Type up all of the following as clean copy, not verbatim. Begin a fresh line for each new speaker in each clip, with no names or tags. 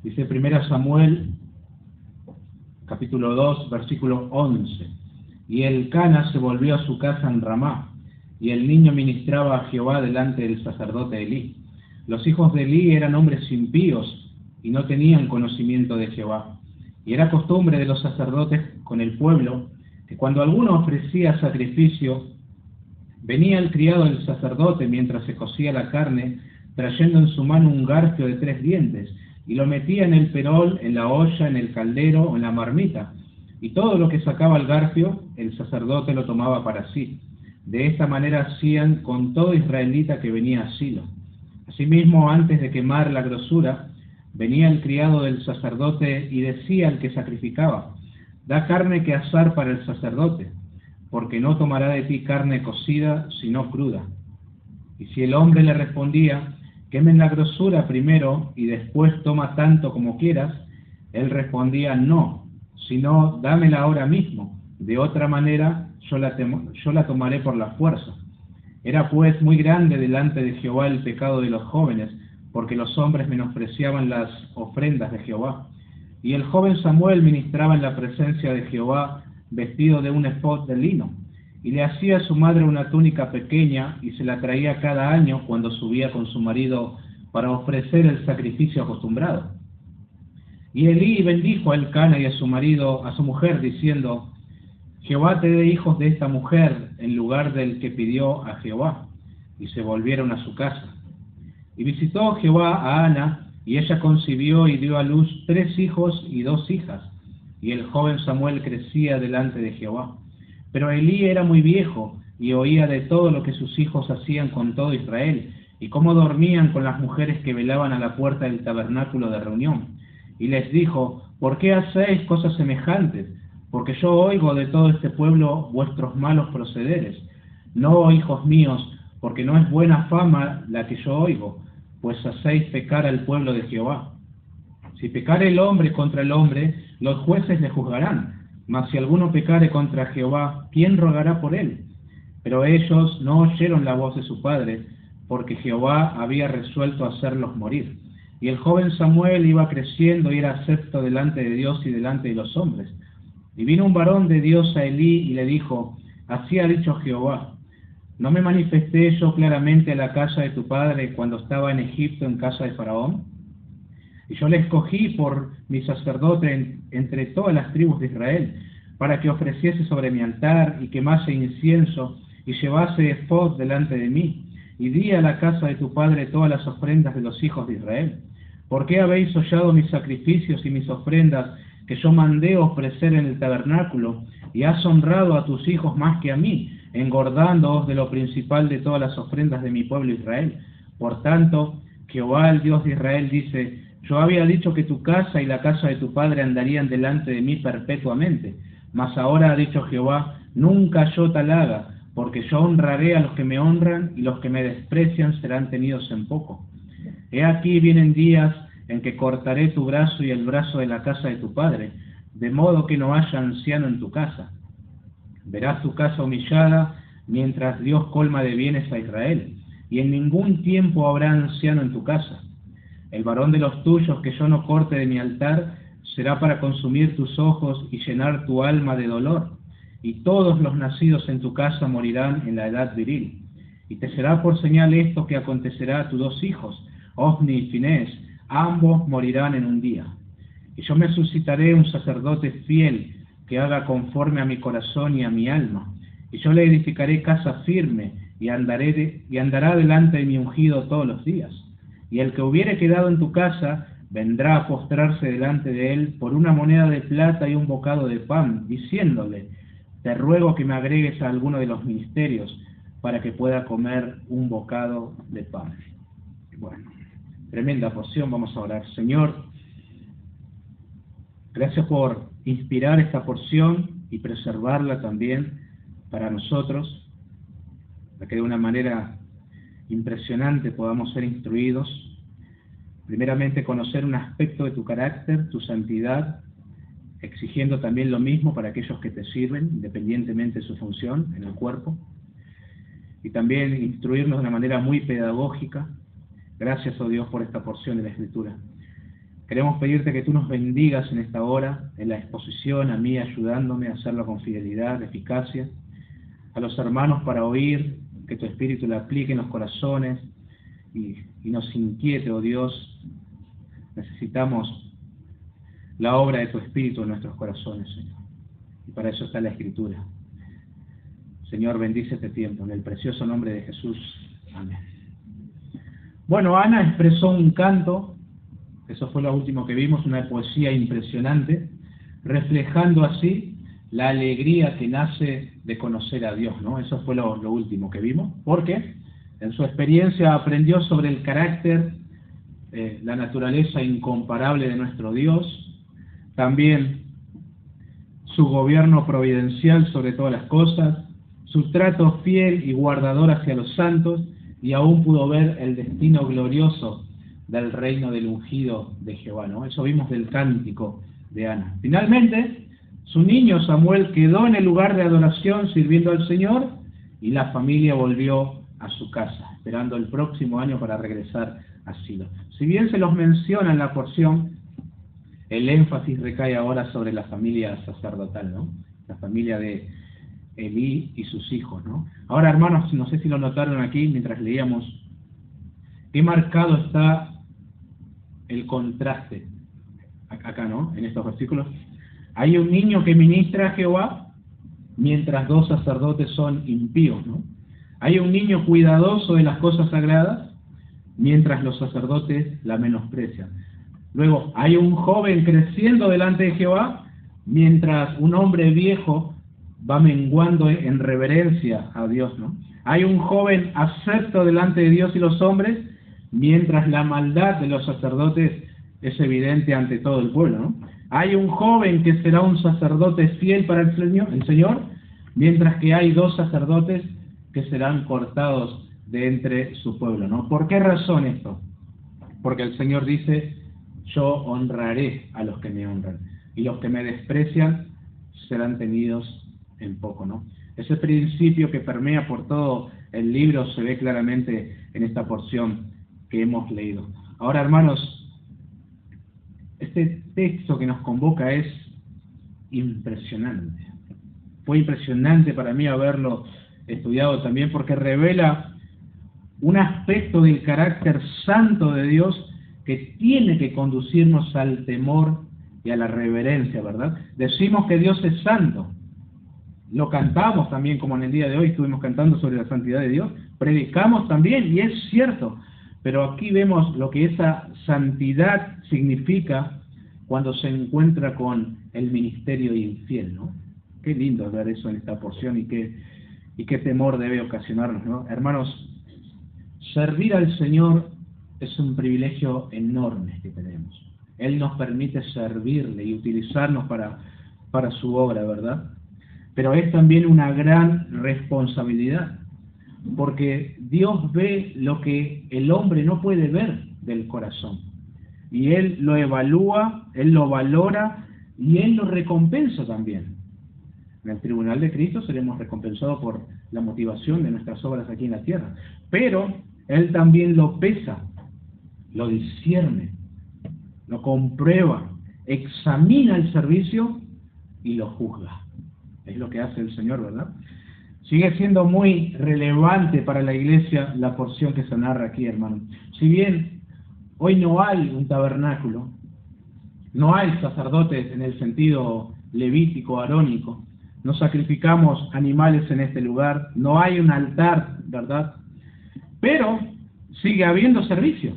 Dice 1 Samuel, capítulo 2, versículo 11. Y Elcana se volvió a su casa en Ramá, y el niño ministraba a Jehová delante del sacerdote Elí. Los hijos de Elí eran hombres impíos y no tenían conocimiento de Jehová. Y era costumbre de los sacerdotes con el pueblo que cuando alguno ofrecía sacrificio, venía el criado del sacerdote mientras se cocía la carne, trayendo en su mano un garfio de 3 dientes, y lo metía en el perol, en la olla, en el caldero o en la marmita. Y todo lo que sacaba el garfio, el sacerdote lo tomaba para sí. De esta manera hacían con todo israelita que venía a Silo. Asimismo, antes de quemar la grosura, venía el criado del sacerdote y decía al que sacrificaba: da carne que asar para el sacerdote, porque no tomará de ti carne cocida, sino cruda. Y si el hombre le respondía: quemen la grosura primero y después toma tanto como quieras, él respondía: no, sino dámela ahora mismo, de otra manera yo la tomaré por la fuerza. Era pues muy grande delante de Jehová el pecado de los jóvenes, porque los hombres menospreciaban las ofrendas de Jehová. Y el joven Samuel ministraba en la presencia de Jehová vestido de un efod de lino, y le hacía a su madre una túnica pequeña, y se la traía cada año cuando subía con su marido para ofrecer el sacrificio acostumbrado. Y Elí bendijo a Elcana y a su marido, a su mujer, diciendo: Jehová te dé hijos de esta mujer en lugar del que pidió a Jehová. Y se volvieron a su casa. Y visitó Jehová a Ana, y ella concibió y dio a luz 3 hijos y 2 hijas. Y el joven Samuel crecía delante de Jehová. Pero Elí era muy viejo, y oía de todo lo que sus hijos hacían con todo Israel, y cómo dormían con las mujeres que velaban a la puerta del tabernáculo de reunión. Y les dijo: ¿por qué hacéis cosas semejantes? Porque yo oigo de todo este pueblo vuestros malos procederes. No, hijos míos, porque no es buena fama la que yo oigo, pues hacéis pecar al pueblo de Jehová. Si pecare el hombre contra el hombre, los jueces le juzgarán. Mas si alguno pecare contra Jehová, ¿quién rogará por él? Pero ellos no oyeron la voz de su padre, porque Jehová había resuelto hacerlos morir. Y el joven Samuel iba creciendo y era acepto delante de Dios y delante de los hombres. Y vino un varón de Dios a Elí y le dijo: así ha dicho Jehová: ¿no me manifesté yo claramente a la casa de tu padre cuando estaba en Egipto en casa de Faraón? Y yo le escogí por mi sacerdote entre todas las tribus de Israel, para que ofreciese sobre mi altar y quemase incienso y llevase efod delante de mí. Y di a la casa de tu padre todas las ofrendas de los hijos de Israel. ¿Por qué habéis hollado mis sacrificios y mis ofrendas que yo mandé ofrecer en el tabernáculo, y has honrado a tus hijos más que a mí, engordándoos de lo principal de todas las ofrendas de mi pueblo Israel? Por tanto, Jehová, el Dios de Israel, dice: yo había dicho que tu casa y la casa de tu padre andarían delante de mí perpetuamente. Mas ahora ha dicho Jehová: nunca yo tal haga, porque yo honraré a los que me honran, y los que me desprecian serán tenidos en poco. He aquí vienen días en que cortaré tu brazo y el brazo de la casa de tu padre, de modo que no haya anciano en tu casa. Verás tu casa humillada, mientras Dios colma de bienes a Israel, y en ningún tiempo habrá anciano en tu casa. El varón de los tuyos que yo no corte de mi altar será para consumir tus ojos y llenar tu alma de dolor, y todos los nacidos en tu casa morirán en la edad viril. Y te será por señal esto que acontecerá a tus 2 hijos, Ofni y Finés, ambos morirán en un día. Y yo me suscitaré un sacerdote fiel que haga conforme a mi corazón y a mi alma, y yo le edificaré casa firme, y andará delante de mi ungido todos los días. Y el que hubiere quedado en tu casa vendrá a postrarse delante de él por una moneda de plata y un bocado de pan, diciéndole: te ruego que me agregues a alguno de los ministerios, para que pueda comer un bocado de pan. Bueno, tremenda porción. Vamos a orar. Señor, gracias por inspirar esta porción y preservarla también para nosotros, para que de una manera impresionante podamos ser instruidos. Primeramente, conocer un aspecto de tu carácter, tu santidad, exigiendo también lo mismo para aquellos que te sirven, independientemente de su función en el cuerpo. Y también instruirnos de una manera muy pedagógica. Gracias, oh Dios, por esta porción de la Escritura. Queremos pedirte que tú nos bendigas en esta hora, en la exposición, a mí ayudándome a hacerlo con fidelidad, eficacia, a los hermanos para oír, que tu Espíritu lo aplique en los corazones y nos inquiete, oh Dios. Necesitamos la obra de tu Espíritu en nuestros corazones, Señor. Y para eso está la Escritura. Señor, bendice este tiempo, en el precioso nombre de Jesús. Amén. Bueno, Ana expresó un canto, eso fue lo último que vimos, una poesía impresionante, reflejando así la alegría que nace de conocer a Dios, ¿no? Eso fue lo último que vimos, porque en su experiencia aprendió sobre el carácter, la naturaleza incomparable de nuestro Dios, también su gobierno providencial sobre todas las cosas, su trato fiel y guardador hacia los santos, y aún pudo ver el destino glorioso del reino del ungido de Jehová, ¿no? Eso vimos del cántico de Ana. Finalmente, su niño Samuel quedó en el lugar de adoración sirviendo al Señor, y la familia volvió a su casa, esperando el próximo año para regresar a Silo. Si bien se los menciona en la porción, el énfasis recae ahora sobre la familia sacerdotal, ¿no? La familia de Elí y sus hijos, ¿no? Ahora, hermanos, no sé si lo notaron aquí mientras leíamos, qué marcado está el contraste acá, ¿no? En estos versículos. Hay un niño que ministra a Jehová, mientras dos sacerdotes son impíos, ¿no? Hay un niño cuidadoso de las cosas sagradas, mientras los sacerdotes la menosprecian. Luego, hay un joven creciendo delante de Jehová, mientras un hombre viejo va menguando en reverencia a Dios, ¿no? Hay un joven acepto delante de Dios y los hombres, mientras la maldad de los sacerdotes es evidente ante todo el pueblo, ¿no? Hay un joven que será un sacerdote fiel para el Señor, mientras que hay dos sacerdotes que serán cortados de entre su pueblo, ¿no? ¿Por qué razón esto? Porque el Señor dice: yo honraré a los que me honran, y los que me desprecian serán tenidos en poco, ¿no? Ese principio que permea por todo el libro se ve claramente en esta porción que hemos leído. Ahora, hermanos, este texto que nos convoca es impresionante. Fue impresionante para mí haberlo estudiado también, porque revela un aspecto del carácter santo de Dios que tiene que conducirnos al temor y a la reverencia, ¿verdad? Decimos que Dios es santo. Lo cantamos también, como en el día de hoy estuvimos cantando sobre la santidad de Dios. Predicamos también, y es cierto. Pero aquí vemos lo que esa santidad significa cuando se encuentra con el ministerio infiel, ¿no? Qué lindo ver eso en esta porción, y qué temor debe ocasionarnos, ¿no? Hermanos, servir al Señor es un privilegio enorme que tenemos. Él nos permite servirle y utilizarnos para su obra, ¿verdad? Pero es también una gran responsabilidad, porque Dios ve lo que el hombre no puede ver del corazón. Y Él lo evalúa, Él lo valora, y Él lo recompensa también. En el tribunal de Cristo seremos recompensados por la motivación de nuestras obras aquí en la tierra. Pero Él también lo pesa, lo discierne, lo comprueba, examina el servicio y lo juzga. Es lo que hace el Señor, ¿verdad? Sigue siendo muy relevante para la iglesia la porción que se narra aquí, hermano. Si bien hoy no hay un tabernáculo, no hay sacerdotes en el sentido levítico, arónico, no sacrificamos animales en este lugar, no hay un altar, ¿verdad? Pero sigue habiendo servicio.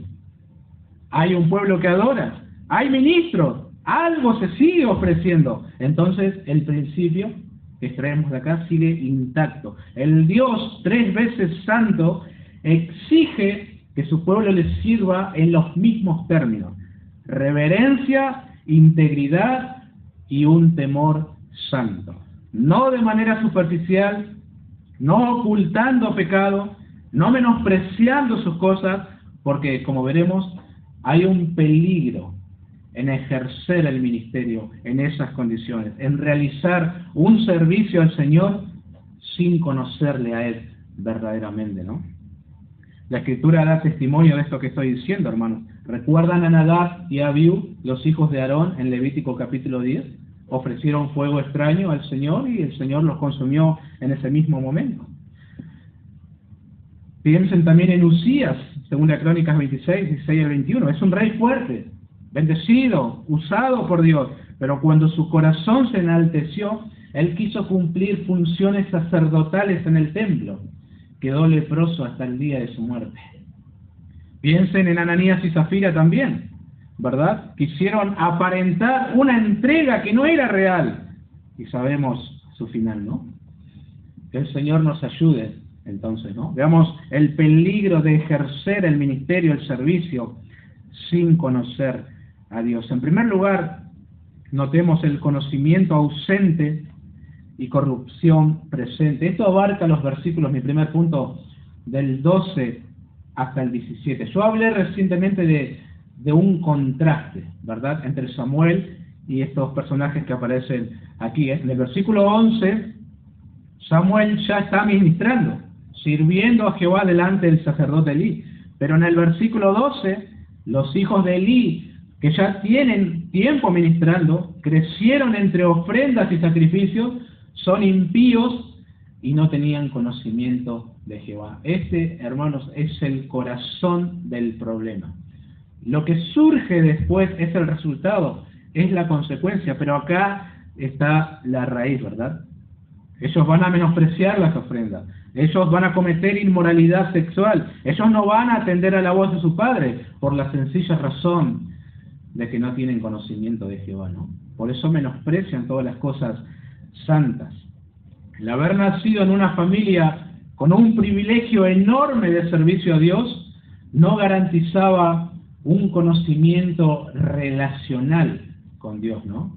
Hay un pueblo que adora, hay ministros, algo se sigue ofreciendo. Entonces el principio que extraemos de acá sigue intacto. El Dios 3 veces santo exige que su pueblo le sirva en los mismos términos: reverencia, integridad y un temor santo. No de manera superficial, no ocultando pecado, no menospreciando sus cosas, porque, como veremos, hay un peligro en ejercer el ministerio en esas condiciones, en realizar un servicio al Señor sin conocerle a Él verdaderamente, ¿no? La Escritura da testimonio de esto que estoy diciendo, hermanos. ¿Recuerdan a Nadab y a Abiú, los hijos de Aarón, en Levítico capítulo 10? Ofrecieron fuego extraño al Señor y el Señor los consumió en ese mismo momento. Piensen también en Usías, según la Crónicas 26, 16 al 21. Es un rey fuerte, bendecido, usado por Dios, pero cuando su corazón se enalteció, él quiso cumplir funciones sacerdotales en el templo. Quedó leproso hasta el día de su muerte. Piensen en Ananías y Zafira también, ¿verdad? Quisieron aparentar una entrega que no era real. Y sabemos su final, ¿no? Que el Señor nos ayude, entonces, ¿no? Veamos el peligro de ejercer el ministerio, el servicio, sin conocer a Dios. En primer lugar, notemos el conocimiento ausente y corrupción presente. Esto abarca los versículos, mi primer punto, del 12 hasta el 17. Yo hablé recientemente de un contraste, ¿verdad?, entre Samuel y estos personajes que aparecen aquí. En el versículo 11, Samuel ya está ministrando, sirviendo a Jehová delante del sacerdote Elí. Pero en el versículo 12, los hijos de Elí, que ya tienen tiempo ministrando, crecieron entre ofrendas y sacrificios, son impíos y no tenían conocimiento de Jehová. Este, hermanos, es el corazón del problema. Lo que surge después es el resultado, es la consecuencia, pero acá está la raíz, ¿verdad? Ellos van a menospreciar las ofrendas, ellos van a cometer inmoralidad sexual, ellos no van a atender a la voz de su padre, por la sencilla razón de que no tienen conocimiento de Jehová, ¿no? Por eso menosprecian todas las cosas santas. El haber nacido en una familia con un privilegio enorme de servicio a Dios no garantizaba un conocimiento relacional con Dios, ¿no?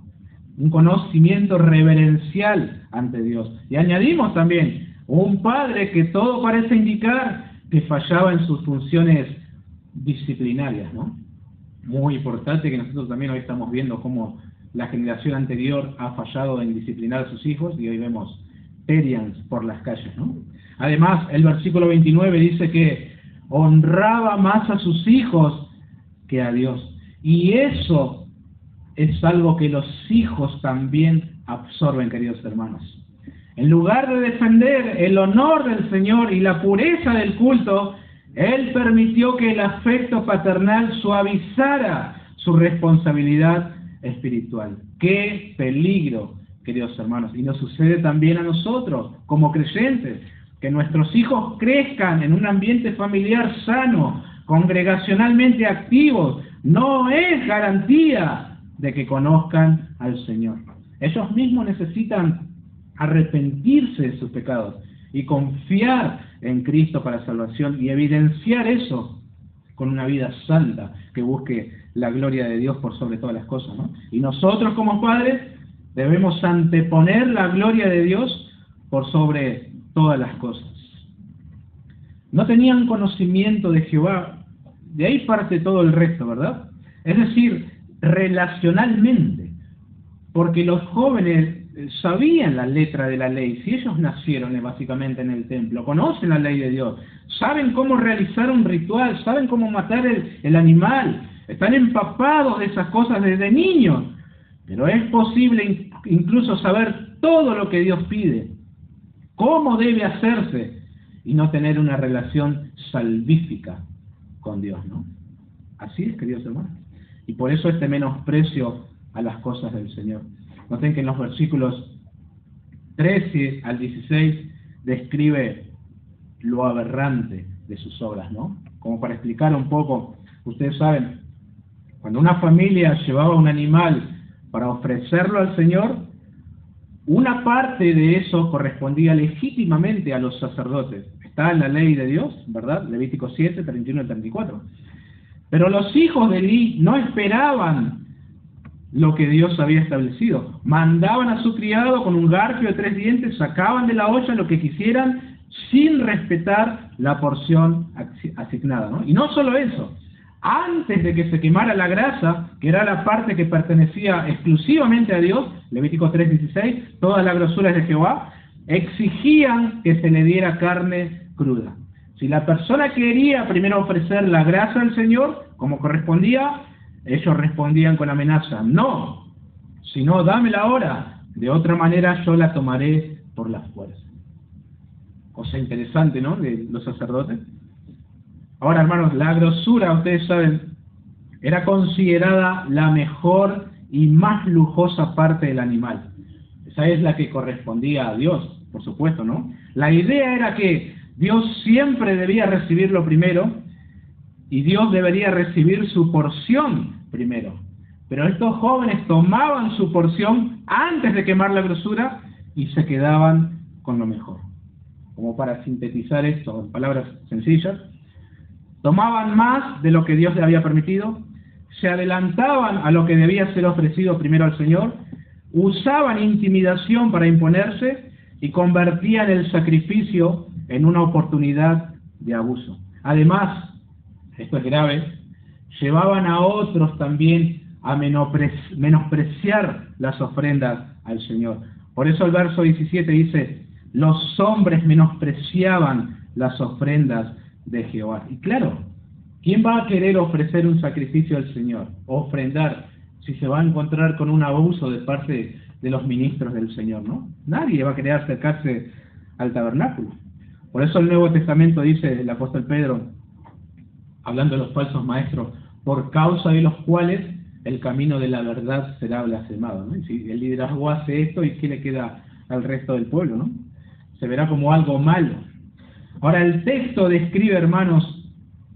Un conocimiento reverencial ante Dios. Y añadimos también un padre que todo parece indicar que fallaba en sus funciones disciplinarias, ¿no? Muy importante que nosotros también hoy estamos viendo cómo la generación anterior ha fallado en disciplinar a sus hijos y hoy vemos Terians por las calles, ¿no? Además, el versículo 29 dice que honraba más a sus hijos que a Dios. Y eso es algo que los hijos también absorben, queridos hermanos. En lugar de defender el honor del Señor y la pureza del culto, Él permitió que el afecto paternal suavizara su responsabilidad espiritual. ¡Qué peligro, queridos hermanos! Y nos sucede también a nosotros, como creyentes, que nuestros hijos crezcan en un ambiente familiar sano, congregacionalmente activos, no es garantía de que conozcan al Señor. Ellos mismos necesitan arrepentirse de sus pecados y confiar en Cristo para salvación y evidenciar eso con una vida santa que busque la gloria de Dios por sobre todas las cosas, ¿no? Y nosotros como padres debemos anteponer la gloria de Dios por sobre todas las cosas. No tenían conocimiento de Jehová, de ahí parte todo el resto, ¿verdad? Es decir, relacionalmente, porque los jóvenes sabían la letra de la ley. Si ellos nacieron básicamente en el templo, conocen la ley de Dios, saben cómo realizar un ritual, saben cómo matar el animal, están empapados de esas cosas desde niños. Pero es posible incluso saber todo lo que Dios pide, cómo debe hacerse, y no tener una relación salvífica con Dios, ¿no? Así es, queridos hermanos. Y por eso este menosprecio a las cosas del Señor. Noten que en los versículos 13 al 16 describe lo aberrante de sus obras, ¿no? Como para explicar un poco, ustedes saben, cuando una familia llevaba un animal para ofrecerlo al Señor, una parte de eso correspondía legítimamente a los sacerdotes. Está en la ley de Dios, ¿verdad? Levítico 7, 31 y 34. Pero los hijos de Elí no esperaban lo que Dios había establecido. Mandaban a su criado con un garfio de 3 dientes, sacaban de la olla lo que quisieran sin respetar la porción asignada, ¿no? Y no solo eso, antes de que se quemara la grasa, que era la parte que pertenecía exclusivamente a Dios, Levítico 3:16, toda la grosura es de Jehová, exigían que se le diera carne cruda. Si la persona quería primero ofrecer la gracia al Señor, como correspondía, ellos respondían con amenaza: no, si no, dámela ahora, de otra manera yo la tomaré por la fuerza. Cosa interesante, ¿no?, de los sacerdotes. Ahora, hermanos, la grosura, ustedes saben, era considerada la mejor y más lujosa parte del animal. Esa es la que correspondía a Dios, por supuesto, ¿no? La idea era que Dios siempre debía recibirlo primero y Dios debería recibir su porción primero. Pero estos jóvenes tomaban su porción antes de quemar la grosura y se quedaban con lo mejor. Como para sintetizar esto en palabras sencillas, tomaban más de lo que Dios le había permitido, se adelantaban a lo que debía ser ofrecido primero al Señor, usaban intimidación para imponerse y convertían el sacrificio en una oportunidad de abuso. Además, esto es grave, llevaban a otros también a menospreciar las ofrendas al Señor. Por eso el verso 17 dice: los hombres menospreciaban las ofrendas de Jehová. Y claro, ¿quién va a querer ofrecer un sacrificio al Señor, ofrendar, si se va a encontrar con un abuso de parte de los ministros del Señor, ¿no? Nadie va a querer acercarse al tabernáculo. Por eso el Nuevo Testamento dice el apóstol Pedro, hablando de los falsos maestros, por causa de los cuales el camino de la verdad será blasfemado, ¿no? Y si el liderazgo hace esto, ¿y qué le queda al resto del pueblo, no? Se verá como algo malo. Ahora, el texto describe, hermanos,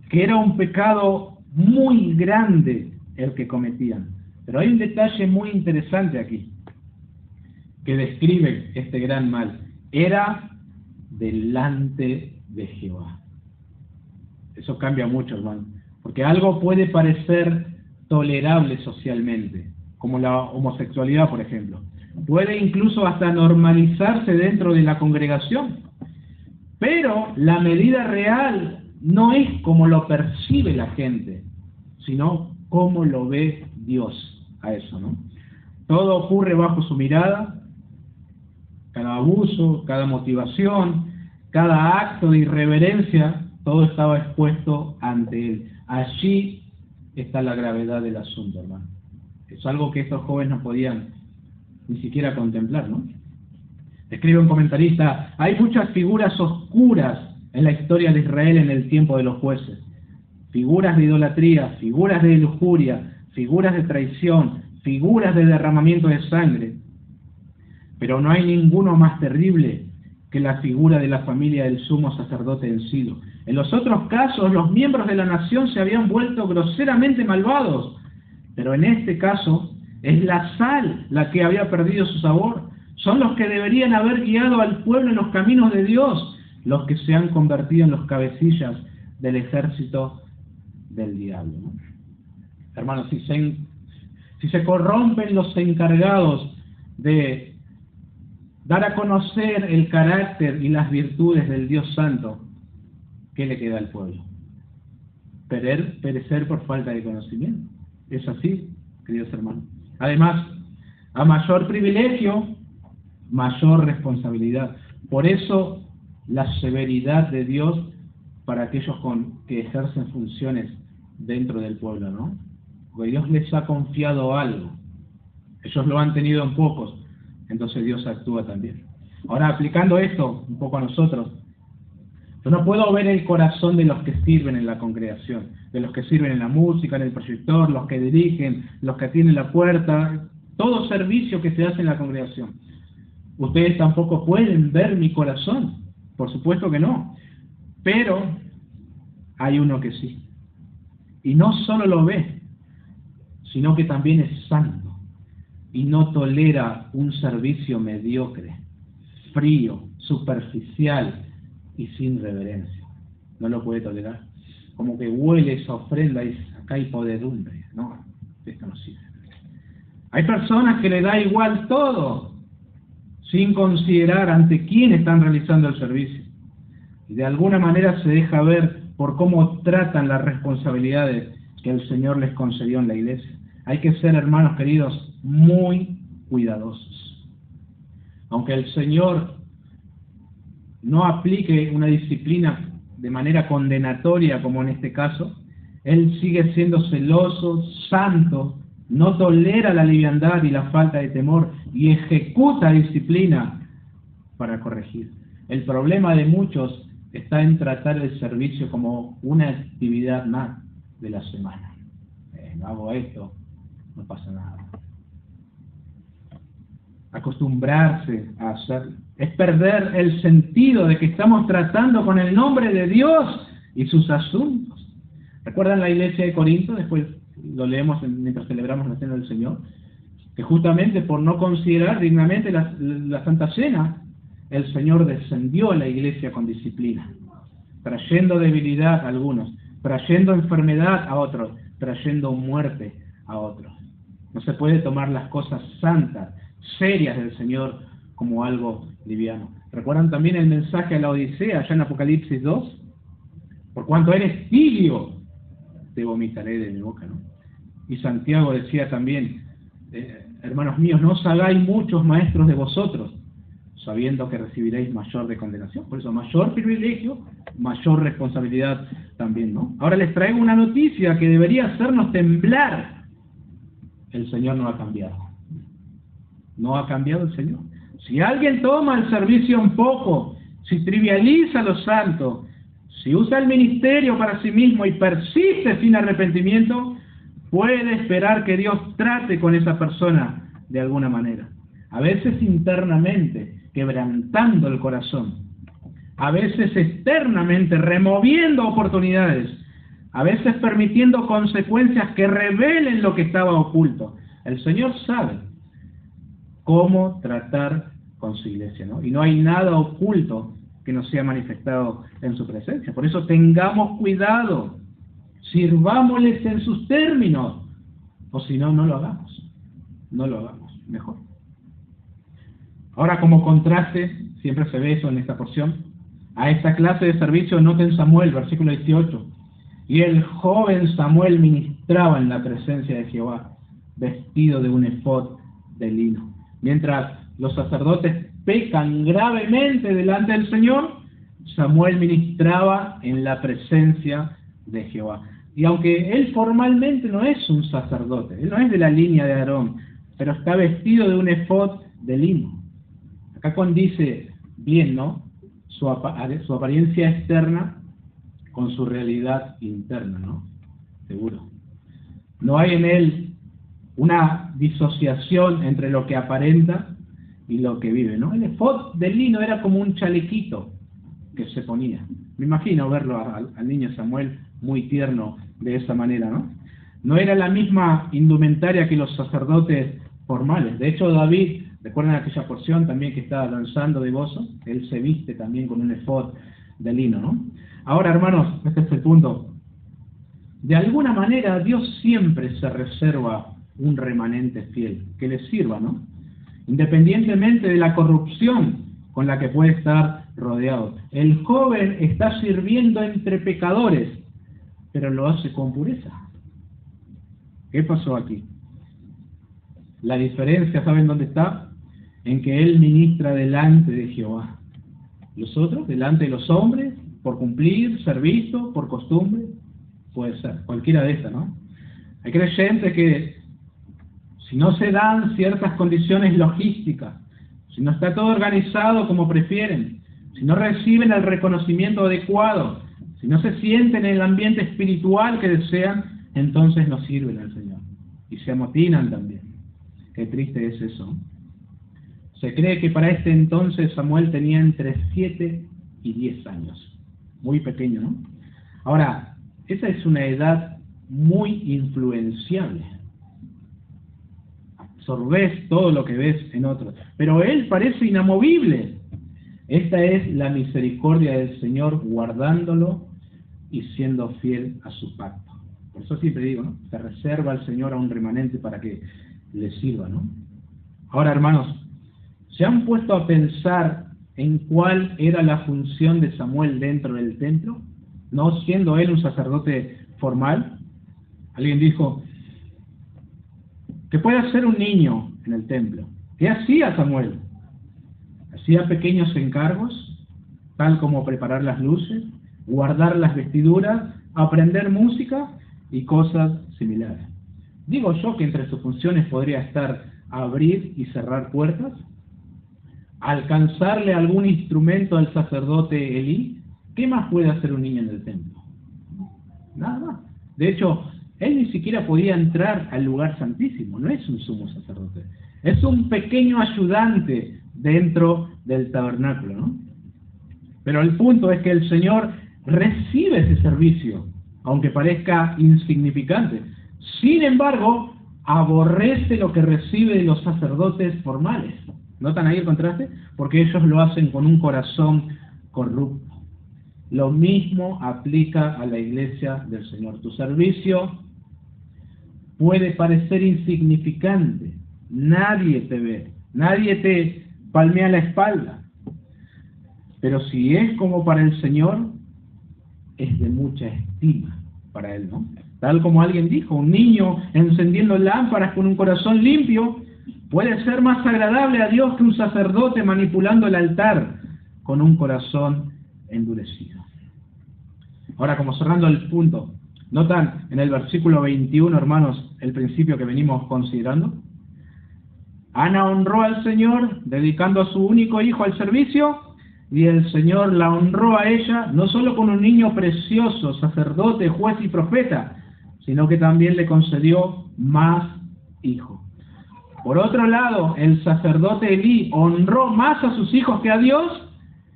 que era un pecado muy grande el que cometían. Pero hay un detalle muy interesante aquí, que describe este gran mal. Era delante de Jehová. Eso cambia mucho, hermano. Porque algo puede parecer tolerable socialmente, como la homosexualidad, por ejemplo. Puede incluso hasta normalizarse dentro de la congregación. Pero la medida real no es como lo percibe la gente, sino cómo lo ve Dios a eso, ¿no? Todo ocurre bajo su mirada, cada abuso, cada motivación, cada acto de irreverencia, todo estaba expuesto ante Él. Allí está la gravedad del asunto, hermano. Es algo que estos jóvenes no podían ni siquiera contemplar, ¿no? Escribe un comentarista: hay muchas figuras oscuras en la historia de Israel en el tiempo de los jueces. Figuras de idolatría, figuras de lujuria, figuras de traición, figuras de derramamiento de sangre. Pero no hay ninguno más terrible que la figura de la familia del sumo sacerdote en Silo. En los otros casos, los miembros de la nación se habían vuelto groseramente malvados, pero en este caso es la sal la que había perdido su sabor. Son los que deberían haber guiado al pueblo en los caminos de Dios, los que se han convertido en los cabecillas del ejército del diablo, ¿no? Hermanos, si se corrompen los encargados de dar a conocer el carácter y las virtudes del Dios Santo, ¿qué le queda al pueblo? Perecer por falta de conocimiento. Es así, queridos hermanos. Además, a mayor privilegio, mayor responsabilidad. Por eso, la severidad de Dios para aquellos que ejercen funciones dentro del pueblo, ¿no? Porque Dios les ha confiado algo. Ellos lo han tenido en pocos. Entonces Dios actúa también. Ahora, aplicando esto un poco a nosotros, yo no puedo ver el corazón de los que sirven en la congregación, de los que sirven en la música, en el proyector, los que dirigen, los que atienden la puerta, todo servicio que se hace en la congregación. Ustedes tampoco pueden ver mi corazón, por supuesto que no, pero hay uno que sí. Y no solo lo ve, sino que también es santo y no tolera un servicio mediocre, frío, superficial y sin reverencia. No lo puede tolerar. Como que huele esa ofrenda y dice: acá hay podredumbre. No, esto no sirve. Hay personas que le da igual todo, sin considerar ante quién están realizando el servicio. Y de alguna manera se deja ver por cómo tratan las responsabilidades que el Señor les concedió en la iglesia. Hay que ser, hermanos queridos, muy cuidadosos. Aunque el Señor no aplique una disciplina de manera condenatoria, como en este caso. Él sigue siendo celoso, santo, no tolera la liviandad y la falta de temor y ejecuta disciplina para corregir. El problema de muchos está en tratar el servicio como una actividad más de la semana. No hago esto, no pasa nada. Acostumbrarse a hacerlo es perder el sentido de que estamos tratando con el nombre de Dios y sus asuntos. ¿Recuerdan la iglesia de Corinto? Después lo leemos mientras celebramos la Cena del Señor, que justamente por no considerar dignamente la Santa Cena, el Señor descendió a la iglesia con disciplina, trayendo debilidad a algunos, trayendo enfermedad a otros, trayendo muerte a otros. No se puede tomar las cosas santas, serias del Señor como algo liviano. ¿Recuerdan también el mensaje a la Odisea, allá en Apocalipsis 2? Por cuanto eres tibio, te vomitaré de mi boca, ¿no? Y Santiago decía también, hermanos míos, no os hagáis muchos maestros de vosotros, sabiendo que recibiréis mayor de condenación. Por eso, mayor privilegio, mayor responsabilidad también, ¿no? Ahora les traigo una noticia que debería hacernos temblar. El Señor no ha cambiado. No ha cambiado el Señor. Si alguien toma el servicio un poco, si trivializa lo santo, si usa el ministerio para sí mismo y persiste sin arrepentimiento, puede esperar que Dios trate con esa persona de alguna manera. A veces internamente, quebrantando el corazón. A veces externamente, removiendo oportunidades. A veces permitiendo consecuencias que revelen lo que estaba oculto. El Señor sabe cómo tratar con su iglesia, ¿no? Y no hay nada oculto que no sea manifestado en su presencia. Por eso tengamos cuidado, sirvámosles en sus términos, o si no, no lo hagamos. No lo hagamos, mejor. Ahora, como contraste, siempre se ve eso en esta porción, a esta clase de servicio, noten Samuel, versículo 18. Y el joven Samuel ministraba en la presencia de Jehová, vestido de un efod de lino. Mientras los sacerdotes pecan gravemente delante del Señor, Samuel ministraba en la presencia de Jehová. Y aunque él formalmente no es un sacerdote, él no es de la línea de Aarón, pero está vestido de un efod de lino. Acá condice bien, ¿no? Su apariencia externa con su realidad interna, ¿no? Seguro. No hay en él una disociación entre lo que aparenta y lo que vive, ¿no? El efod de lino era como un chalequito que se ponía. Me imagino verlo al niño Samuel muy tierno de esa manera, ¿no? No era la misma indumentaria que los sacerdotes formales. De hecho, David, recuerdan aquella porción también que estaba lanzando de gozo, él se viste también con un efod de lino, ¿no? Ahora, hermanos, este es el punto. De alguna manera, Dios siempre se reserva un remanente fiel, que le sirva, ¿no? Independientemente de la corrupción con la que puede estar rodeado. El joven está sirviendo entre pecadores, pero lo hace con pureza. ¿Qué pasó aquí? La diferencia, ¿saben dónde está? En que él ministra delante de Jehová. Los otros, delante de los hombres, por cumplir, ser visto, por costumbre, puede ser, cualquiera de estas, ¿no? Hay creyentes que si no se dan ciertas condiciones logísticas, si no está todo organizado como prefieren, si no reciben el reconocimiento adecuado, si no se sienten en el ambiente espiritual que desean, entonces no sirven al Señor. Y se amotinan también. Qué triste es eso. Se cree que para este entonces Samuel tenía entre 7 y 10 años. Muy pequeño, ¿no? Ahora, esa es una edad muy influenciable. Absorbes todo lo que ves en otros. Pero él parece inamovible. Esta es la misericordia del Señor guardándolo y siendo fiel a su pacto. Por eso siempre digo, ¿no? Se reserva al Señor a un remanente para que le sirva, ¿no? Ahora, hermanos, ¿se han puesto a pensar en cuál era la función de Samuel dentro del templo? No siendo él un sacerdote formal. Alguien dijo, ¿qué puede hacer un niño en el templo? ¿Qué hacía Samuel? Hacía pequeños encargos, tal como preparar las luces, guardar las vestiduras, aprender música y cosas similares. Digo yo que entre sus funciones podría estar abrir y cerrar puertas, alcanzarle algún instrumento al sacerdote Elí. ¿Qué más puede hacer un niño en el templo? Nada más. De hecho, él ni siquiera podía entrar al lugar santísimo, no es un sumo sacerdote, es un pequeño ayudante dentro del tabernáculo, ¿no? Pero el punto es que el Señor recibe ese servicio, aunque parezca insignificante. Sin embargo, aborrece lo que recibe de los sacerdotes formales. ¿Notan ahí el contraste? Porque ellos lo hacen con un corazón corrupto. Lo mismo aplica a la iglesia del Señor. Tu servicio puede parecer insignificante. Nadie te ve, nadie te palmea la espalda. Pero si es como para el Señor, es de mucha estima para Él, ¿no? Tal como alguien dijo, un niño encendiendo lámparas con un corazón limpio puede ser más agradable a Dios que un sacerdote manipulando el altar con un corazón endurecido. Ahora, como cerrando el punto, ¿notan en el versículo 21, hermanos, el principio que venimos considerando? Ana honró al Señor, dedicando a su único hijo al servicio, y el Señor la honró a ella, no solo con un niño precioso, sacerdote, juez y profeta, sino que también le concedió más hijos. Por otro lado, el sacerdote Elí honró más a sus hijos que a Dios,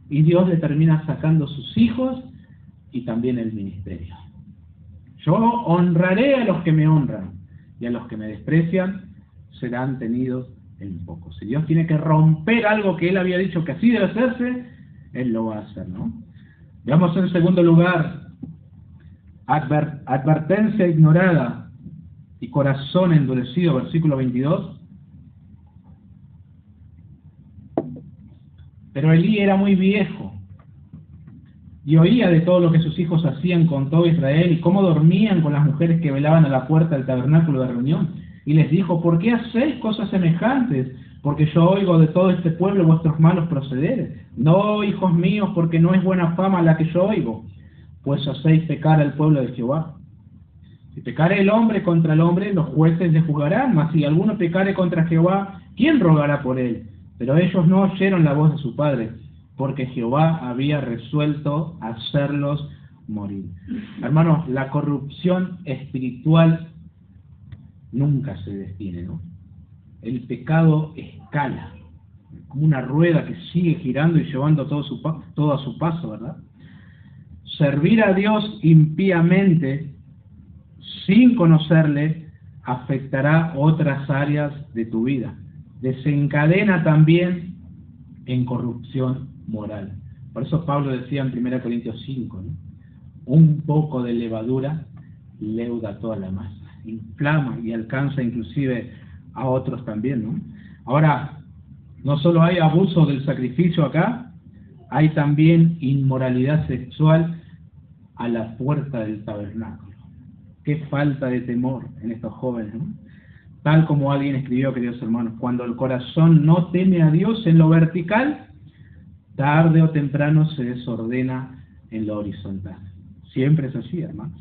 y Dios le termina sacando sus hijos y también el ministerio. Yo honraré a los que me honran, y a los que me desprecian serán tenidos en poco. Si Dios tiene que romper algo que Él había dicho que así debe hacerse, Él lo va a hacer, ¿no? Veamos en segundo lugar, advertencia ignorada y corazón endurecido, versículo 22. Pero Elí era muy viejo y oía de todo lo que sus hijos hacían con todo Israel y cómo dormían con las mujeres que velaban a la puerta del tabernáculo de reunión. Y les dijo: ¿por qué hacéis cosas semejantes? Porque yo oigo de todo este pueblo vuestros malos procederes. No, hijos míos, porque no es buena fama la que yo oigo, pues hacéis pecar al pueblo de Jehová. Si pecare el hombre contra el hombre, los jueces le juzgarán, mas si alguno pecare contra Jehová, ¿quién rogará por él? Pero ellos no oyeron la voz de su padre, porque Jehová había resuelto hacerlos morir. Hermanos, la corrupción espiritual nunca se detiene, ¿no? El pecado escala, como una rueda que sigue girando y llevando todo a su paso, ¿verdad? Servir a Dios impíamente, sin conocerle, afectará otras áreas de tu vida. Desencadena también en corrupción moral. Por eso Pablo decía en 1 Corintios 5, ¿no? Un poco de levadura leuda toda la masa, inflama y alcanza inclusive a otros también, ¿no? Ahora, no solo hay abuso del sacrificio acá, hay también inmoralidad sexual a la puerta del tabernáculo. Qué falta de temor en estos jóvenes, ¿no? Tal como alguien escribió, queridos hermanos, cuando el corazón no teme a Dios en lo vertical, tarde o temprano se desordena en lo horizontal. Siempre es así, hermanos.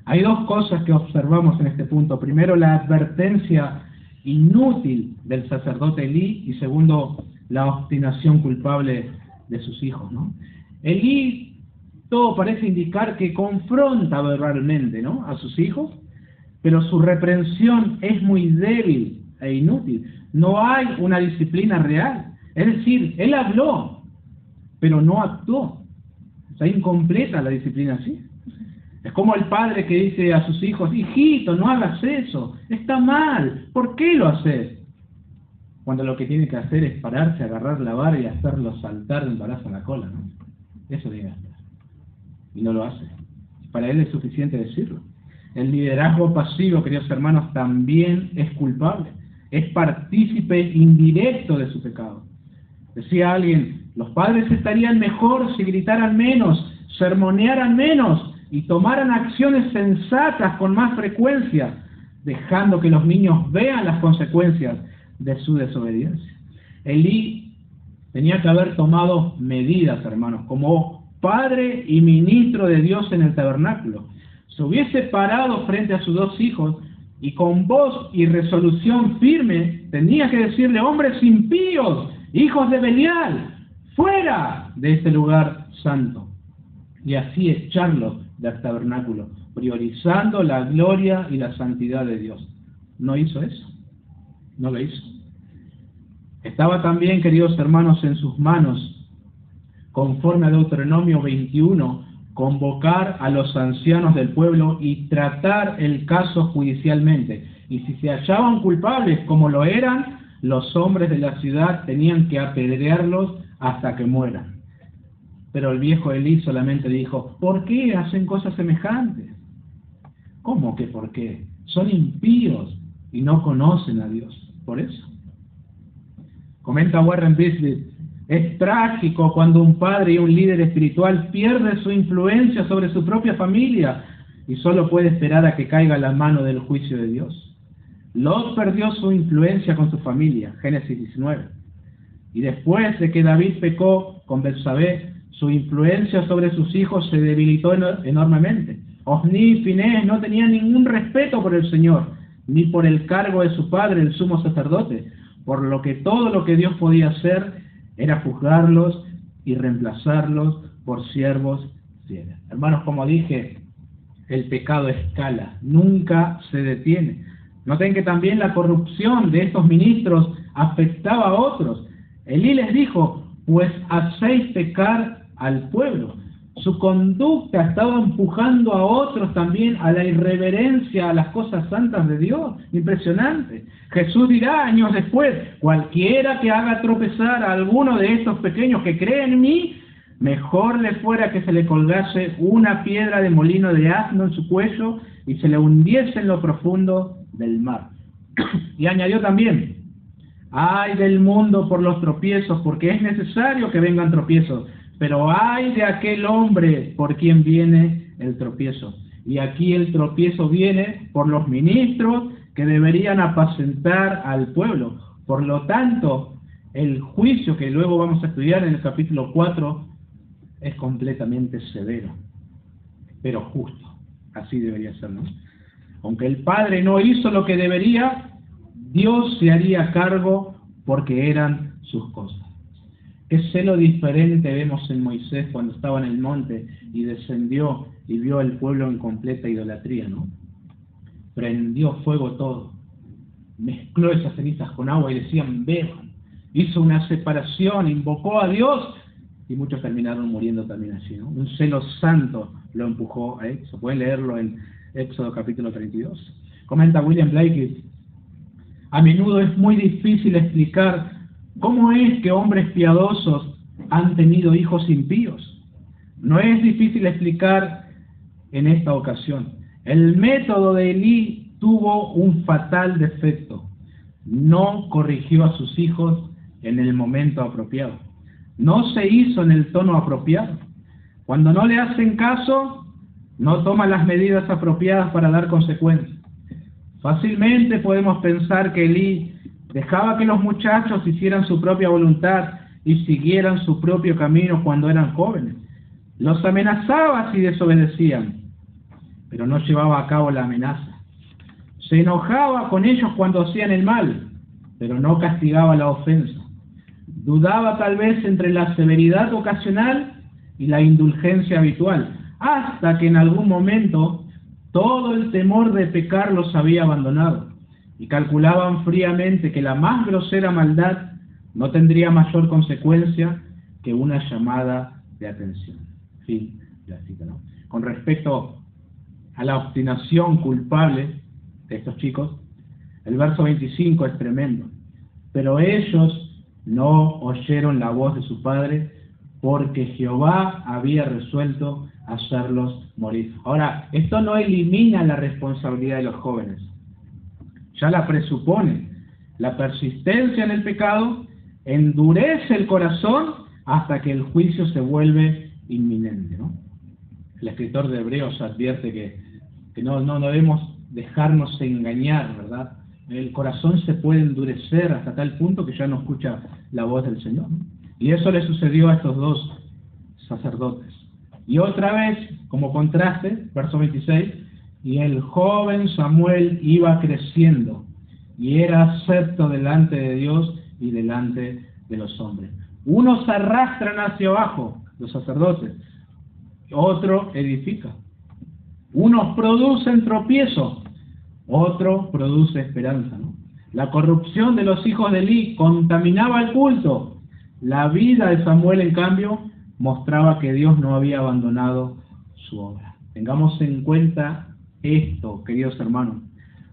Hay dos cosas que observamos en este punto. Primero, la advertencia inútil del sacerdote Elí, y segundo, la obstinación culpable de sus hijos, ¿no? Elí, todo parece indicar que confronta verbalmente, ¿no?, a sus hijos, pero su reprensión es muy débil e inútil. No hay una disciplina real. Es decir, él habló, pero no actuó. Está incompleta la disciplina así. Es como el padre que dice a sus hijos: hijito, no hagas eso, está mal, ¿por qué lo haces? Cuando lo que tiene que hacer es pararse, agarrar la vara y hacerlo saltar de un balazo a la cola, ¿no? Eso tiene que hacer. Y no lo hace. Para él es suficiente decirlo. El liderazgo pasivo, queridos hermanos, también es culpable. Es partícipe indirecto de su pecado. Decía alguien: los padres estarían mejor si gritaran menos, sermonearan menos y tomaran acciones sensatas con más frecuencia, dejando que los niños vean las consecuencias de su desobediencia. Elí tenía que haber tomado medidas, hermanos, como padre y ministro de Dios en el tabernáculo. Se hubiese parado frente a sus dos hijos y con voz y resolución firme tenía que decirle: hombres impíos, hijos de Belial, fuera de este lugar santo. Y así echarlos del tabernáculo, priorizando la gloria y la santidad de Dios. No hizo eso, no lo hizo. Estaba también, queridos hermanos, en sus manos, conforme a Deuteronomio 21, convocar a los ancianos del pueblo y tratar el caso judicialmente. Y si se hallaban culpables, como lo eran, los hombres de la ciudad tenían que apedrearlos hasta que mueran. Pero el viejo Elí solamente dijo: ¿por qué hacen cosas semejantes? ¿Cómo que por qué? Son impíos y no conocen a Dios. Por eso. Comenta Warren Wiersbe: es trágico cuando un padre y un líder espiritual pierde su influencia sobre su propia familia y solo puede esperar a que caiga la mano del juicio de Dios. Lot perdió su influencia con su familia, Génesis 19. Y después de que David pecó con Betsabé, su influencia sobre sus hijos se debilitó enormemente. Ofní y Finés no tenían ningún respeto por el Señor, ni por el cargo de su padre, el sumo sacerdote, por lo que todo lo que Dios podía hacer era juzgarlos y reemplazarlos por siervos fieles. Hermanos, como dije, el pecado escala, nunca se detiene. Noten que también la corrupción de estos ministros afectaba a otros. Elí les dijo: pues hacéis pecar al pueblo. Su conducta estaba empujando a otros también a la irreverencia a las cosas santas de Dios. Impresionante. Jesús dirá años después: cualquiera que haga tropezar a alguno de estos pequeños que creen en mí, mejor le fuera que se le colgase una piedra de molino de asno en su cuello y se le hundiese en lo profundo del mar. Y añadió también: ay del mundo por los tropiezos, porque es necesario que vengan tropiezos, pero ay de aquel hombre por quien viene el tropiezo. Y aquí el tropiezo viene por los ministros que deberían apacentar al pueblo. Por lo tanto, el juicio que luego vamos a estudiar en el capítulo 4 es completamente severo, pero justo. Así debería ser, ¿no? Aunque el padre no hizo lo que debería, Dios se haría cargo porque eran sus cosas. Qué celo diferente vemos en Moisés cuando estaba en el monte y descendió y vio al pueblo en completa idolatría, ¿no? Prendió fuego todo, mezcló esas cenizas con agua y decían: beban. Hizo una separación, invocó a Dios y muchos terminaron muriendo también allí, ¿no? Un celo santo lo empujó a eso. Pueden leerlo en Éxodo capítulo 32. Comenta William Blake: a menudo es muy difícil explicar cómo es que hombres piadosos han tenido hijos impíos. No es difícil explicar en esta ocasión. El método de Elí tuvo un fatal defecto: no corrigió a sus hijos en el momento apropiado. No se hizo en el tono apropiado. Cuando no le hacen caso, no toma las medidas apropiadas para dar consecuencias. Fácilmente podemos pensar que Elí dejaba que los muchachos hicieran su propia voluntad y siguieran su propio camino cuando eran jóvenes. Los amenazaba si desobedecían, pero no llevaba a cabo la amenaza. Se enojaba con ellos cuando hacían el mal, pero no castigaba la ofensa. Dudaba tal vez entre la severidad ocasional y la indulgencia habitual, hasta que en algún momento todo el temor de pecar los había abandonado y calculaban fríamente que la más grosera maldad no tendría mayor consecuencia que una llamada de atención. Fin de la cita, ¿no? Con respecto a la obstinación culpable de estos chicos, el verso 25 es tremendo. Pero ellos no oyeron la voz de su padre, porque Jehová había resuelto hacerlos morir. Ahora, esto no elimina la responsabilidad de los jóvenes, ya la presupone. La persistencia en el pecado endurece el corazón hasta que el juicio se vuelve inminente, ¿no? El escritor de Hebreos advierte que no debemos dejarnos engañar, ¿verdad? El corazón se puede endurecer hasta tal punto que ya no escucha la voz del Señor, ¿no? Y eso le sucedió a estos dos sacerdotes. Y otra vez, como contraste, verso 26, y el joven Samuel iba creciendo y era acepto delante de Dios y delante de los hombres. Unos arrastran hacia abajo, los sacerdotes, otro edifica. Unos producen tropiezo, otro produce esperanza, ¿no? La corrupción de los hijos de Elí contaminaba el culto. La vida de Samuel, en cambio, mostraba que Dios no había abandonado su obra. Tengamos en cuenta esto, queridos hermanos.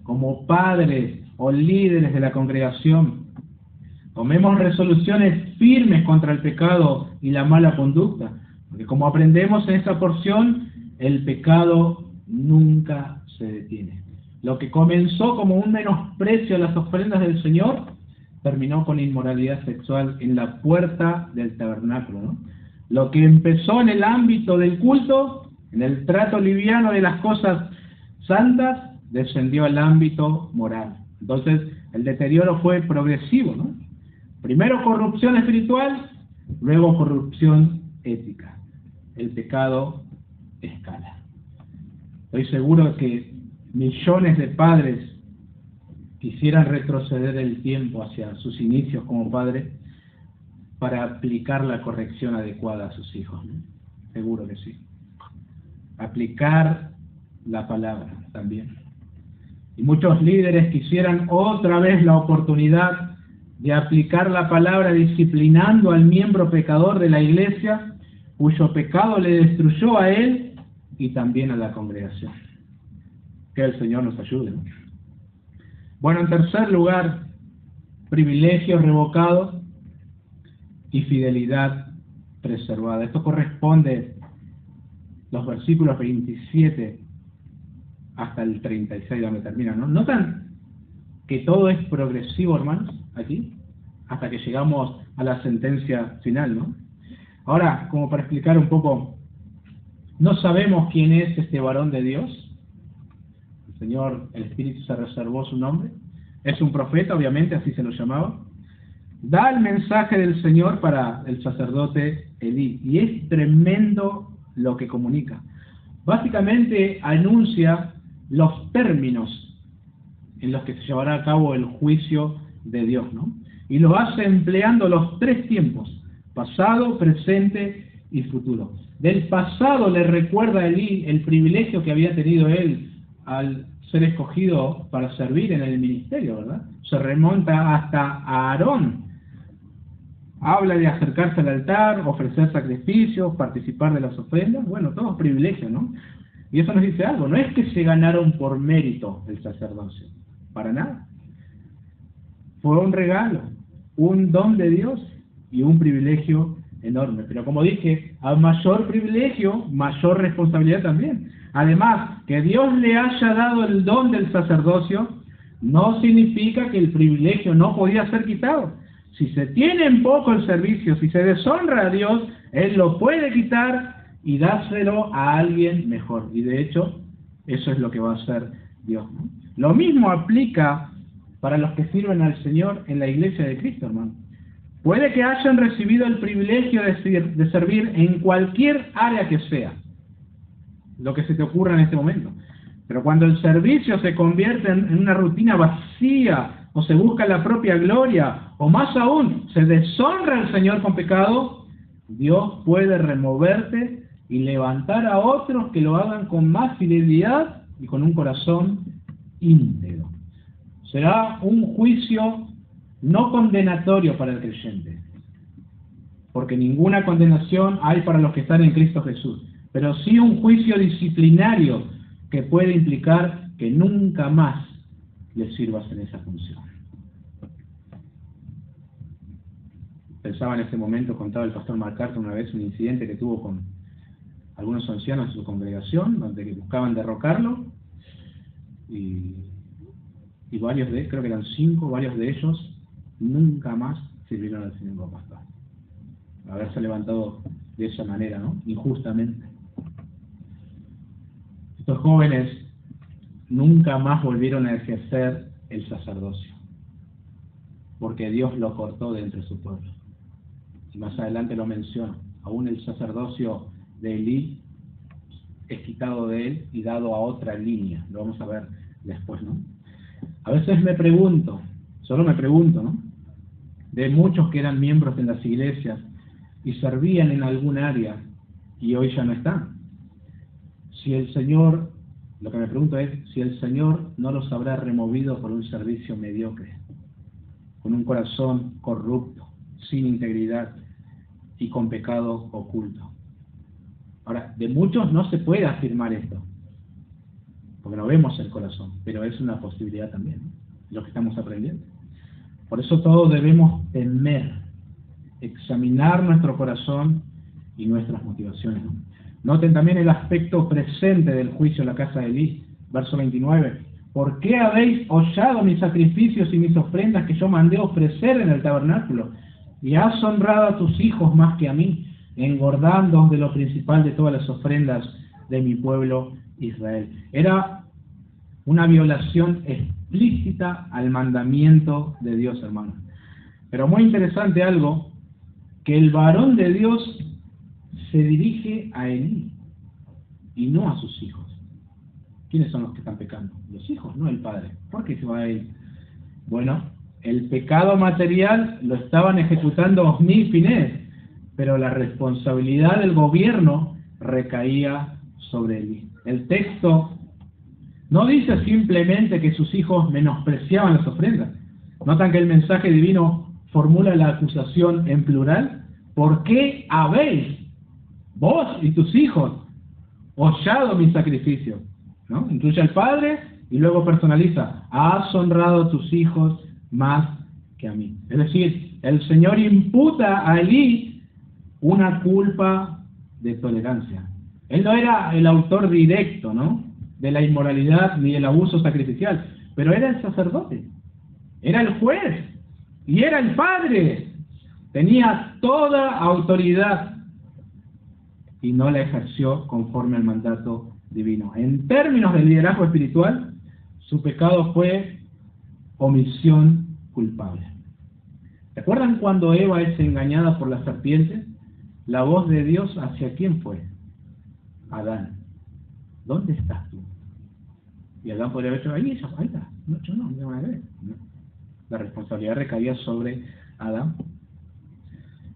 Como padres o líderes de la congregación, tomemos resoluciones firmes contra el pecado y la mala conducta. Porque como aprendemos en esta porción, el pecado nunca se detiene. Lo que comenzó como un menosprecio a las ofrendas del Señor, terminó con inmoralidad sexual en la puerta del tabernáculo, ¿no? Lo que empezó en el ámbito del culto, en el trato liviano de las cosas santas, descendió al ámbito moral. Entonces, el deterioro fue progresivo, ¿no? Primero corrupción espiritual, luego corrupción ética. El pecado escala. Estoy seguro que millones de padres quisieran retroceder el tiempo hacia sus inicios como padres para aplicar la corrección adecuada a sus hijos, ¿no? Seguro que sí. Aplicar la palabra también. Y muchos líderes quisieran otra vez la oportunidad de aplicar la palabra disciplinando al miembro pecador de la iglesia, cuyo pecado le destruyó a él y también a la congregación. Que el Señor nos ayude, ¿no? Bueno, en tercer lugar, privilegios revocados y fidelidad preservada. Esto corresponde los versículos 27 hasta el 36, donde termina, ¿no? ¿Notan que todo es progresivo, hermanos, aquí? Hasta que llegamos a la sentencia final, ¿no? Ahora, como para explicar un poco, no sabemos quién es este varón de Dios. El Señor, el Espíritu se reservó su nombre. Es un profeta, obviamente, así se lo llamaba. Da el mensaje del Señor para el sacerdote Elí. Y es tremendo lo que comunica. Básicamente anuncia los términos en los que se llevará a cabo el juicio de Dios, ¿no? Y lo hace empleando los tres tiempos: pasado, presente y futuro. Del pasado le recuerda a Elí el privilegio que había tenido él al ser escogido para servir en el ministerio, ¿verdad? Se remonta hasta Aarón. Habla de acercarse al altar, ofrecer sacrificios, participar de las ofrendas. Bueno, todos privilegios, ¿no? Y eso nos dice algo. No es que se ganaron por mérito el sacerdocio. Para nada. Fue un regalo, un don de Dios y un privilegio enorme. Pero como dije, a mayor privilegio, mayor responsabilidad también. Además, que Dios le haya dado el don del sacerdocio no significa que el privilegio no podía ser quitado. Si se tiene en poco el servicio, si se deshonra a Dios, Él lo puede quitar y dárselo a alguien mejor. Y de hecho, eso es lo que va a hacer Dios, ¿no? Lo mismo aplica para los que sirven al Señor en la iglesia de Cristo, hermano. Puede que hayan recibido el privilegio de servir en cualquier área que sea, lo que se te ocurra en este momento. Pero cuando el servicio se convierte en una rutina vacía, o se busca la propia gloria, o más aún, se deshonra al Señor con pecado, Dios puede removerte y levantar a otros que lo hagan con más fidelidad y con un corazón íntegro. Será un juicio no condenatorio para el creyente, porque ninguna condenación hay para los que están en Cristo Jesús, pero sí un juicio disciplinario que puede implicar que nunca más le sirvas en esa función. Pensaba en ese momento, contaba el pastor MacArthur una vez un incidente que tuvo con algunos ancianos de su congregación, donde buscaban derrocarlo, y varios de, creo que eran 5, varios de ellos nunca más sirvieron al Señor como pastor. Haberse levantado de esa manera, ¿no? Injustamente. Estos jóvenes nunca más volvieron a ejercer el sacerdocio, porque Dios lo cortó de entre su pueblo. Y más adelante lo menciona. Aún el sacerdocio de Elí es quitado de él y dado a otra línea. Lo vamos a ver después, ¿no? A veces me pregunto, solo me pregunto, ¿no? De muchos que eran miembros de las iglesias y servían en algún área y hoy ya no están. Si el Señor, lo que me pregunto es, si el Señor no los habrá removido por un servicio mediocre, con un corazón corrupto, sin integridad y con pecado oculto. Ahora, de muchos no se puede afirmar esto, porque no vemos el corazón, pero es una posibilidad también, ¿no? Lo que estamos aprendiendo. Por eso todos debemos temer, examinar nuestro corazón y nuestras motivaciones, ¿no? Noten también el aspecto presente del juicio en la casa de Elí, verso 29. ¿Por qué habéis hollado mis sacrificios y mis ofrendas que yo mandé ofrecer en el tabernáculo? Y has honrado a tus hijos más que a mí, engordándoos de lo principal de todas las ofrendas de mi pueblo Israel. Era una violación explícita al mandamiento de Dios, hermanos. Pero muy interesante algo, que el varón de Dios se dirige a Elí y no a sus hijos. ¿Quiénes son los que están pecando? Los hijos, no el padre. ¿Por qué se va a él? Bueno, el pecado material lo estaban ejecutando Ofni y Finés, pero la responsabilidad del gobierno recaía sobre Elí. El texto no dice simplemente que sus hijos menospreciaban las ofrendas. Notan que el mensaje divino formula la acusación en plural. ¿Por qué habéis, vos y tus hijos, hollado mi sacrificio? ¿No? Incluye al padre y luego personaliza: has honrado a tus hijos más que a mí. Es decir, el Señor imputa a Elí una culpa de tolerancia. Él no era el autor directo, ¿no?, de la inmoralidad ni del abuso sacrificial, pero era el sacerdote, era el juez y era el padre. Tenía toda autoridad y no la ejerció conforme al mandato divino. En términos de liderazgo espiritual, su pecado fue omisión culpable. ¿Recuerdan cuando Eva es engañada por la serpiente? La voz de Dios, ¿hacia quién fue? Adán. ¿Dónde estás tú? Y Adán podría haber dicho: ahí está. No, yo no, no. La responsabilidad recaía sobre Adán.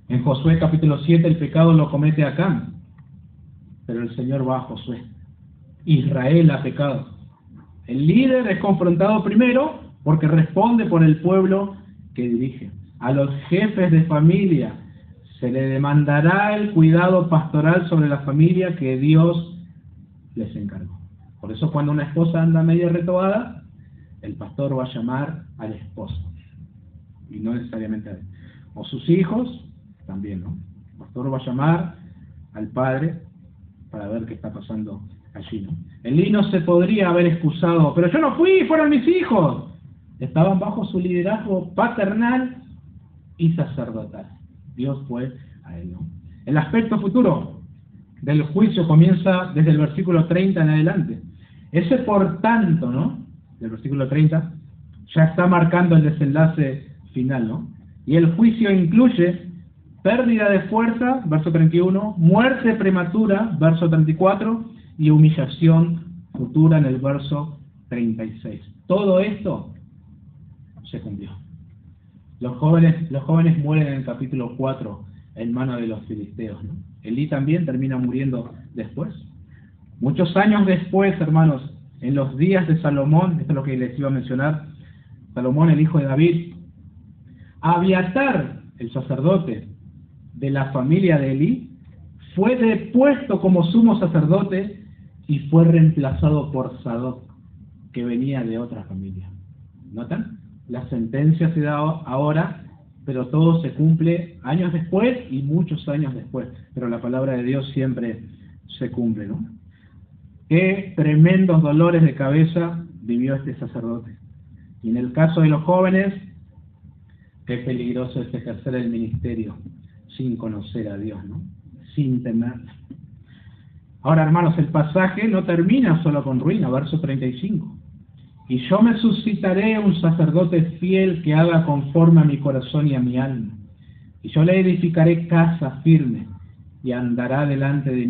En Josué capítulo 7 el pecado lo comete Acán, pero el Señor va a Josué. Israel ha pecado. El líder es confrontado primero porque responde por el pueblo que dirige. A los jefes de familia se le demandará el cuidado pastoral sobre la familia que Dios les encargó. Por eso cuando una esposa anda medio retobada, el pastor va a llamar al esposo y no necesariamente a él. O sus hijos también, ¿no? El pastor va a llamar al padre para ver qué está pasando allí, ¿no? Elí no se podría haber excusado: pero yo no fui, fueron mis hijos. Estaban bajo su liderazgo paternal y sacerdotal. Dios fue a él, ¿no? El aspecto futuro del juicio comienza desde el versículo 30 en adelante. Ese por tanto, ¿no?, del versículo 30, ya está marcando el desenlace final, ¿no? Y el juicio incluye pérdida de fuerza, verso 31, muerte prematura, verso 34, y humillación futura en el verso 36. Todo esto se cumplió. Los jóvenes mueren en el capítulo 4 en manos de los filisteos, ¿no? Elí también termina muriendo después. Muchos años después, hermanos, en los días de Salomón, esto es lo que les iba a mencionar, Salomón, el hijo de David, Abiatar, el sacerdote de la familia de Elí, fue depuesto como sumo sacerdote y fue reemplazado por Sadoc, que venía de otra familia. ¿Notan? La sentencia se da ahora, pero todo se cumple años después y muchos años después. Pero la palabra de Dios siempre se cumple, ¿no? Qué tremendos dolores de cabeza vivió este sacerdote. Y en el caso de los jóvenes, qué peligroso es ejercer el ministerio sin conocer a Dios, ¿no? Sin temer. Ahora, hermanos, el pasaje no termina solo con ruina, verso 35. Y yo me suscitaré un sacerdote fiel que haga conforme a mi corazón y a mi alma. Y yo le edificaré casa firme, y andará delante de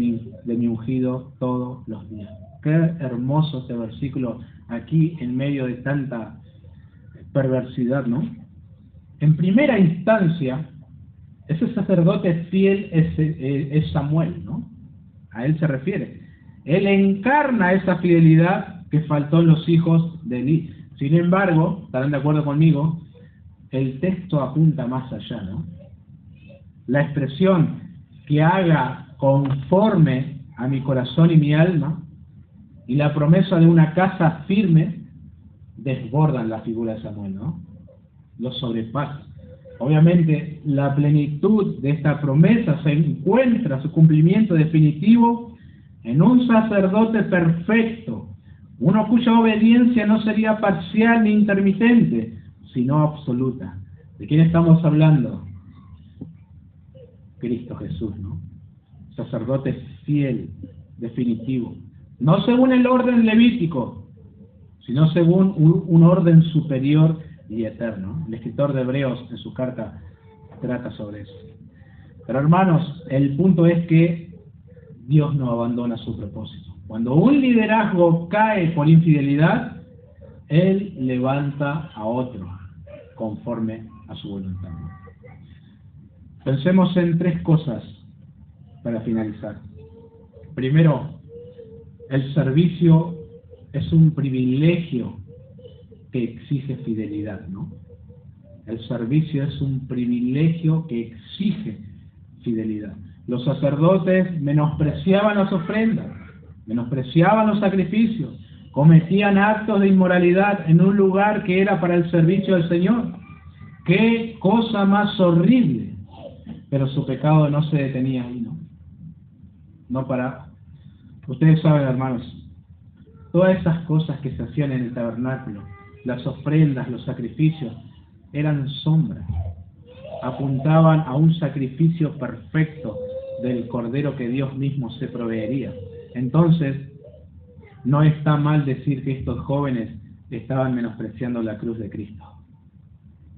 mi ungido todos los días. Qué hermoso este versículo aquí en medio de tanta perversidad, ¿no? En primera instancia, ese sacerdote fiel es Samuel, ¿no? A él se refiere. Él encarna esa fidelidad que faltó en los hijos de Elí. Sin embargo, estarán de acuerdo conmigo, el texto apunta más allá, ¿no? La expresión que haga conforme a mi corazón y mi alma y la promesa de una casa firme desbordan la figura de Samuel, ¿no? Lo sobrepasa. Obviamente, la plenitud de esta promesa se encuentra, su cumplimiento definitivo, en un sacerdote perfecto, uno cuya obediencia no sería parcial ni intermitente, sino absoluta. ¿De quién estamos hablando? Cristo Jesús, ¿no? Sacerdote fiel, definitivo. No según el orden levítico, sino según un orden superior y eterno. El escritor de Hebreos en su carta trata sobre eso. Pero hermanos, el punto es que Dios no abandona su propósito. Cuando un liderazgo cae por infidelidad, Él levanta a otro conforme a su voluntad. Pensemos en tres cosas para finalizar. Primero, el servicio es un privilegio que exige fidelidad, ¿no? El servicio es un privilegio que exige fidelidad. Los sacerdotes menospreciaban las ofrendas, menospreciaban los sacrificios, cometían actos de inmoralidad en un lugar que era para el servicio del Señor. ¡Qué cosa más horrible! Pero su pecado no se detenía ahí, ¿no? No paraba. Ustedes saben, hermanos, todas esas cosas que se hacían en el tabernáculo, las ofrendas, los sacrificios, eran sombras. Apuntaban a un sacrificio perfecto del Cordero que Dios mismo se proveería. Entonces, no está mal decir que estos jóvenes estaban menospreciando la cruz de Cristo.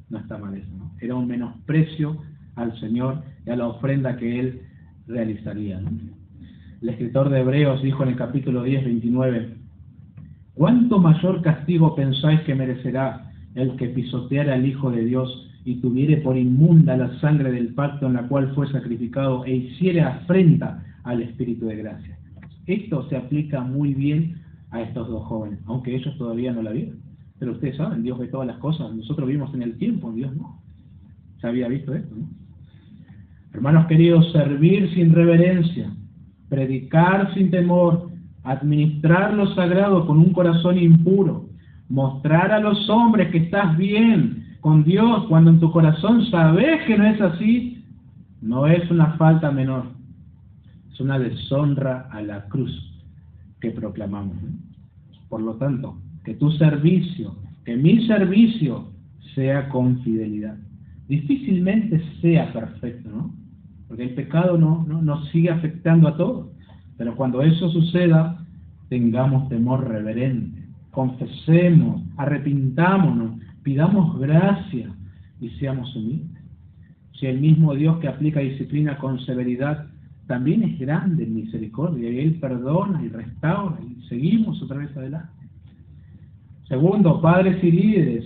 No está mal eso, ¿no? Era un menosprecio al Señor y a la ofrenda que Él realizaría, ¿no? El escritor de Hebreos dijo en el capítulo 10, 29, ¿cuánto mayor castigo pensáis que merecerá el que pisoteara al Hijo de Dios y tuviere por inmunda la sangre del pacto en la cual fue sacrificado e hiciere afrenta al Espíritu de gracia? Esto se aplica muy bien a estos dos jóvenes, aunque ellos todavía no la vieron. Pero ustedes saben, Dios ve todas las cosas. Nosotros vivimos en el tiempo, Dios no. Se había visto esto, ¿no? Hermanos queridos, servir sin reverencia, predicar sin temor, administrar lo sagrado con un corazón impuro, mostrar a los hombres que estás bien con Dios cuando en tu corazón sabes que no es así, no es una falta menor, es una deshonra a la cruz que proclamamos, ¿no? Por lo tanto, que tu servicio, que mi servicio sea con fidelidad. Difícilmente sea perfecto, ¿no? Porque el pecado nos sigue afectando a todos. Pero cuando eso suceda, tengamos temor reverente, confesemos, arrepintámonos, pidamos gracia y seamos humildes. Si el mismo Dios que aplica disciplina con severidad también es grande en misericordia y Él perdona y restaura y seguimos otra vez adelante. Segundo, padres y líderes,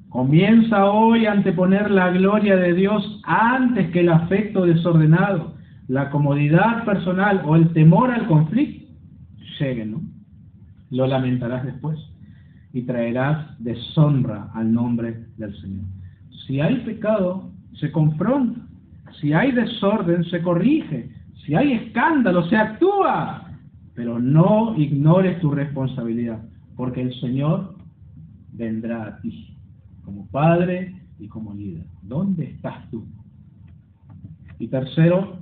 comienza hoy a anteponer la gloria de Dios antes que el afecto desordenado, la comodidad personal o el temor al conflicto lleguen, ¿no? Lo lamentarás después y traerás deshonra al nombre del Señor. Si hay pecado, se confronta. Si hay desorden, se corrige. Si hay escándalo, se actúa. Pero no ignores tu responsabilidad, porque el Señor vendrá a ti, como padre y como líder. ¿Dónde estás tú? Y tercero,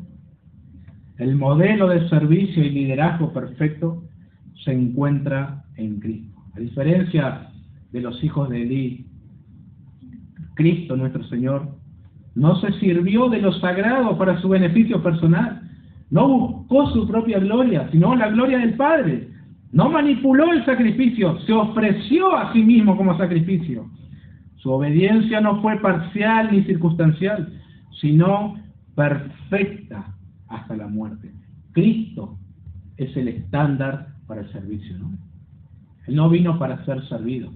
el modelo de servicio y liderazgo perfecto se encuentra en Cristo. A diferencia de los hijos de Elí, Cristo, nuestro Señor, no se sirvió de lo sagrado para su beneficio personal. No buscó su propia gloria, sino la gloria del Padre. No manipuló el sacrificio, se ofreció a sí mismo como sacrificio. Su obediencia no fue parcial ni circunstancial, sino perfecta hasta la muerte. Cristo es el estándar para el servicio, ¿no? Él no vino para ser servido,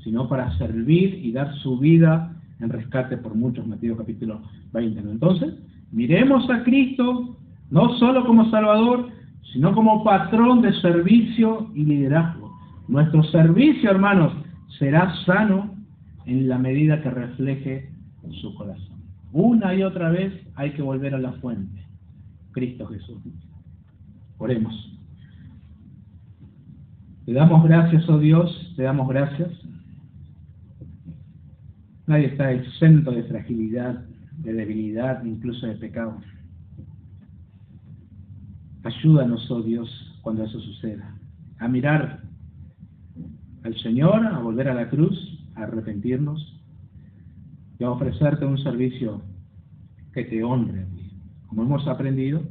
sino para servir y dar su vida en rescate por muchos. Mateo capítulo 20, ¿no? Entonces, miremos a Cristo no solo como Salvador, sino como patrón de servicio y liderazgo. Nuestro servicio, hermanos, será sano en la medida que refleje su corazón. Una y otra vez hay que volver a la fuente, Cristo Jesús. Oremos. Te damos gracias, oh Dios, te damos gracias. Nadie está exento de fragilidad, de debilidad, incluso de pecado. Ayúdanos, oh Dios, cuando eso suceda, a mirar al Señor, a volver a la cruz, a arrepentirnos y a ofrecerte un servicio que te honre a ti. Como hemos aprendido,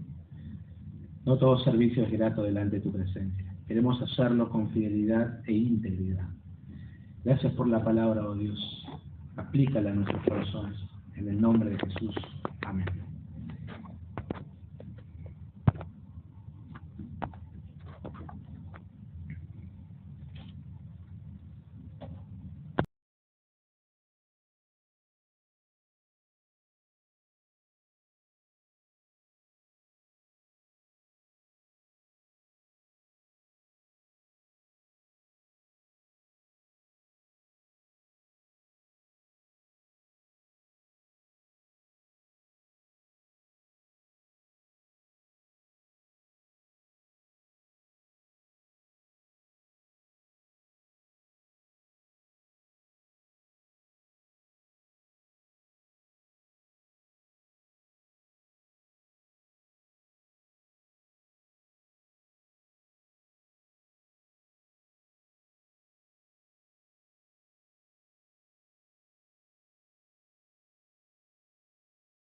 no todo servicio es grato delante de tu presencia. Queremos hacerlo con fidelidad e integridad. Gracias por la palabra, oh Dios. Aplícala a nuestros corazones. En el nombre de Jesús. Amén.